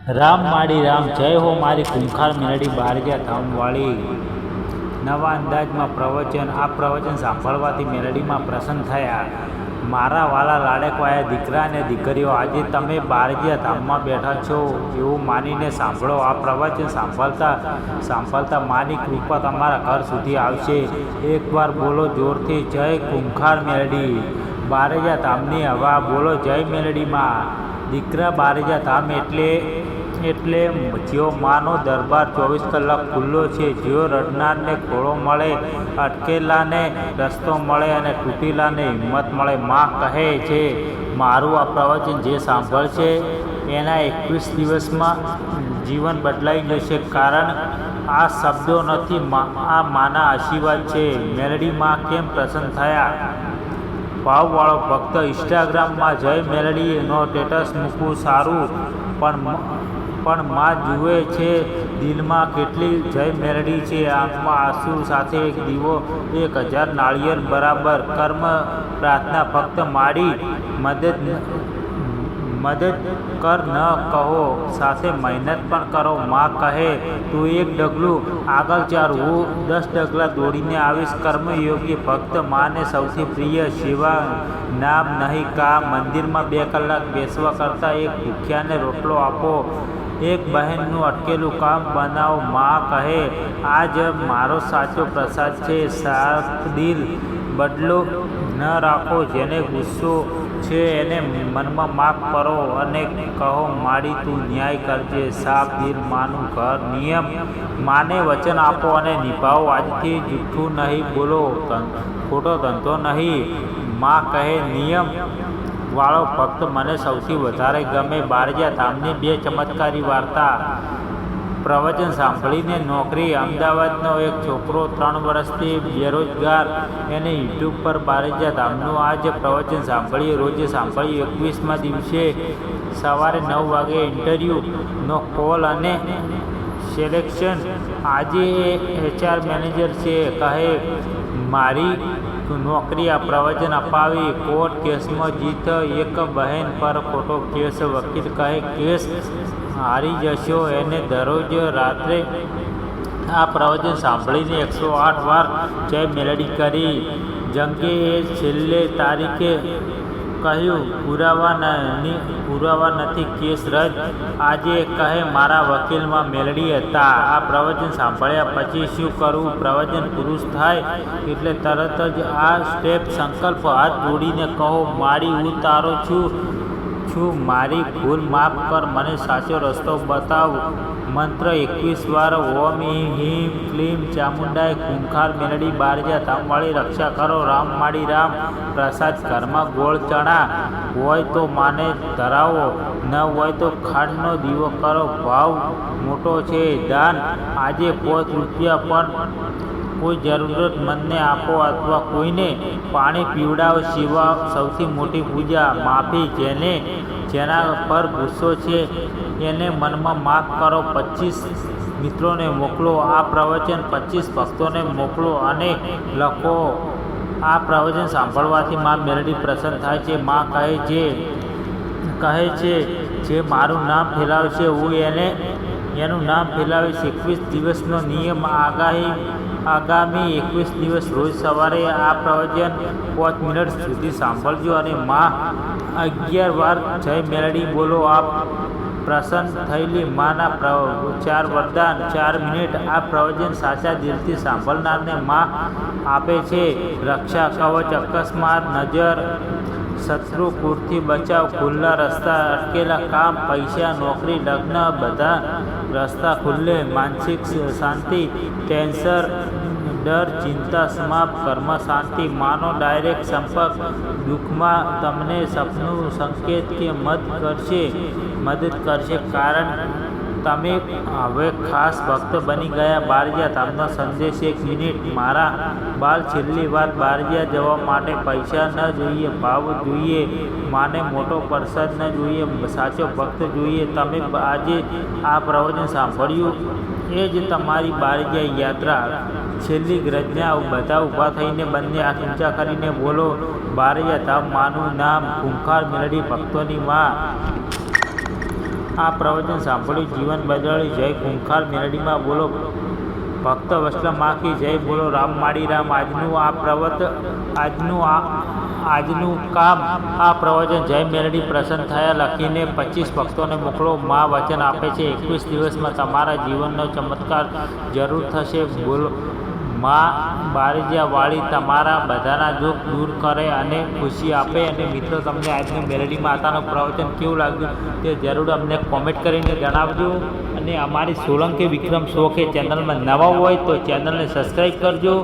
રામ માડી રામ જય હો મારી ખૂંખાર મેલડી બારગ્યા ધામવાળી નવા અંદાજમાં પ્રવચન. આ પ્રવચન સાંભળવાથી મેલડીમાં પ્રસન્ન થયા. મારા વાલા લાડકવાયા દીકરા અને દીકરીઓ, આજે તમે બારગ્યા ધામમાં બેઠા છો એવું માનીને સાંભળો. આ પ્રવચન સાંભળતા માની કૃપા તમારા ઘર સુધી આવશે. એકવાર બોલો જોરથી, જય ખૂંખાર મેલડી બારગ્યા ધામની હવા. બોલો જય મેલડીમાં. દીકરા બારગ્યા ધામ એટલે જ્યો માનો દરબાર 24 કલાક ખુલ્લો છે. જ્યો રડનારને ખોળો મળે, અટકેલાને રસ્તો મળે અને તૂટેલાને હિંમત મળે. માં કહે છે, મારું આ પ્રવચન જે સાંભળશે એના 21 દિવસમાં જીવન બદલાઈ જશે. કારણ આ શબ્દો નથી, આ માના આશીર્વાદ છે. મેલડી માં કેમ પ્રસન્ન થયા? ભાવવાળો ભક્ત ઇન્સ્ટાગ્રામમાં જય મેલડીનો સ્ટેટસ મૂકવું સારું, પણ માં જુએ છે દિલમાં કેટલી જય મેલડી છે. આંખમાં આંસુ સાથે એક દીવો, 1000 નાળિયેર બરાબર. કર્મ પ્રાર્થના ફક્ત માડી મદદ કર ન કહો, સાથે મહેનત પણ કરો. માં કહે, તું એક ડગલું આગળ ચાલ, હું 10 ડગલા દોડીને આવીશ. કર્મયોગી ભક્ત માને સૌથી પ્રિય. સેવા નામ નહીં કામ. મંદિરમાં 2 કલાક બેસવા કરતાં એક ભૂખ્યાને રોટલો આપો, એક બહેનનું અટકેલું કામ બનાવો. માં કહે, આ જ મારો સાચો પ્રસાદ છે. સાફ દિલ, બદલો ન રાખો. જેને ગુસ્સો છે એને મનમાં માફ કરો અને કહો, માડી તું ન્યાય કરજે. સાફ દિલ માનું ઘર. નિયમ, માને વચન આપો અને નિભાવો. આજથી જૂઠું નહીં બોલો, ખોટો ધંધો નહીં. માં કહે, નિયમ વાળો ભક્ત મને સૌથી વધારે ગમે. બારગ્યા ધામની 2 ચમત્કારી વાર્તા. પ્રવચન સાંભળીને નોકરી. અમદાવાદનો એક છોકરો 3 વર્ષથી બેરોજગાર, એને યુટ્યુબ પર બારગ્યા ધામનું આ જ પ્રવચન રોજે સાંભળીએ. 21મા દિવસે સવારે 9 વાગે ઇન્ટરવ્યૂનો કોલ અને સિલેક્શન. આજે એ HR મેનેજર છે. કહે, મારી નોકરી આ પ્રવચન અપાવી. કોર્ટ કેસમાં જીત. એક બહેન પર ખોટો કેસ. વકીલ કહે, કેસ હારી જશો. એને દરરોજ રાત્રે આ પ્રવચન સાંભળીને 108 વાર જય મેલડી કરી. જંગે એ છેલ્લે તારીખે કહ્યું, પુરાવા નથી, કેસ રદ. આજે કહે, મારા વકીલમાં મેલડી હતા. આ પ્રવચન સાંભળ્યા પછી શું કરવું? પ્રવચન પૂરું થાય એટલે તરત જ આ સ્ટેપ સંકલ્પ. હાથ જોડીને કહો, માડી હું તારો છું. મારી ભૂલ માફ કર, મને સાચો રસ્તો બતાવ. મંત્ર 21 વાર. ઓમ હિમ ક્લીમ ચામુંડાય ખૂંખાર મેલડી બારગ્યા ધામવાળી રક્ષા કરો. રામ માડી રામ. પ્રસાદ ઘરમાં ગોળ ચણા હોય તો માને ધરાવો, ન હોય તો ખાંડનો દીવો કરો. ભાવ મોટો છે. દાન આજે 5 રૂપિયા પણ કોઈ જરૂરતમંદને આપો અથવા કોઈને પાણી પીવડાવો. સેવા સૌથી મોટી પૂજા. માફી, જેના પર ગુસ્સો છે એને મનમાં માફ કરો. 25 મિત્રોને મોકલો. આ પ્રવચન 25 ભક્તોને મોકલો અને લખો, આ પ્રવચન સાંભળવાથી માં મેલડી પ્રસન્ન થાય છે. માં કહે છે, જે મારું નામ ફેલાવશે હું એનું નામ ફેલાવીશ. 21 દિવસનો નિયમ. આગામી 21 દિવસ રોજ સવારે આ પ્રવચન 5 મિનિટ સુધી સાંભળજો અને માં 11 વાર જય મેલડી બોલો. આ પ્રસન્ન થયેલી માના 4 વરદાન. 4 મિનિટ. આ પ્રવચન સાચા દિલથી સાંભળનારને માં આપે છે રક્ષા કવચ. અકસ્માત, નજર, શત્રુ કૂટથી બચાવ, ખુલ્લા રસ્તા, અટકેલા કામ, પૈસા, નોકરી, લગ્ન, બધા રસ્તા ખુલ્લે. માનસિક શાંતિ, ટેન્શન, ડર, ચિંતા સમાપ્ત. કર્મ શાંતિ. માનો ડાયરેક્ટ સંપર્ક. દુઃખમાં તમને સપનું સંકેત કે મદદ કરશે. કારણ તમે હવે ખાસ ભક્ત બની ગયા. બારગ્યા ધામનો સંદેશ. 1 મિનિટ. મારા બાલ, છેલ્લી વાત. બારગ્યા જવા માટે પૈસા ન જોઈએ, ભાવ જોઈએ. માને મોટો પ્રસાદ ન જોઈએ, સાચો ભક્ત જોઈએ. તમે આજે આ પ્રવચન સાંભળ્યું એ જ તમારી બારગ્યા યાત્રા. છેલ્લી ગ્રજના. બધા ઊભા થઈને બંને હાથ ઊંચા કરીને બોલો, બારગ્યા ધામ. માનું નામ ખૂંખાર મેલડી ભક્તોની માં. આ પ્રવચન સાંભળ્યું જીવન બદલાયું. જય ખૂંખાર મેલડીમાં બોલો. ભક્ત વત્સલ માખી જય બોલો. રામ માળી રામ. આજનું કામ આ પ્રવચન જય મેલડી પ્રસન્ન થયા લખીને 25 ભક્તોને મોકલો. મા વચન આપે છે 21 દિવસમાં તમારા જીવનનો ચમત્કાર જરૂર થશે. બોલો મા બારૈયા વાળી તમારા બધાના દુઃખ દૂર કરે અને ખુશી આપે. અને મિત્રો, તમને આજનું મેલડી માતાનું પ્રવચન કેવું લાગ્યું તે જરૂર અમને કોમેન્ટ કરીને જણાવજો. અને અમારી સોલંકી વિક્રમ શો કે ચેનલમાં નવા હોય તો ચેનલને સબસ્ક્રાઈબ કરજો.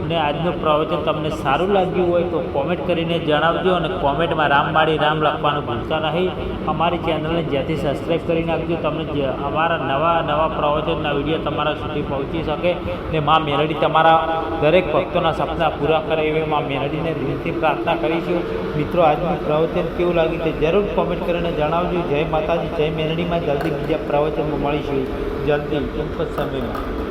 અને આજનું પ્રવચન તમને સારું લાગ્યું હોય તો કોમેન્ટ કરીને જણાવજો. અને કોમેન્ટમાં રામ માળી રામ લખવાનું ભૂલતા નહીં. અમારી ચેનલને જ્યાંથી સબસ્ક્રાઈબ કરી નાખજો. તમને અમારા નવા પ્રવચનના વિડીયો તમારા સુધી પહોંચી શકે. ને મા મેલડી તમારા દરેક ભક્તોના સપના પૂરા કરે એવી મા મેલડીને દિલથી પ્રાર્થના કરીશું. મિત્રો, આજનું પ્રવચન કેવું લાગ્યું તે જરૂર કોમેન્ટ કરીને જણાવજો. જય માતાજી, જય મેલડીમાં. જલ્દી બીજા પ્રવચનમાં મળીશું, જલ્દી ટૂંક જ સમયમાં.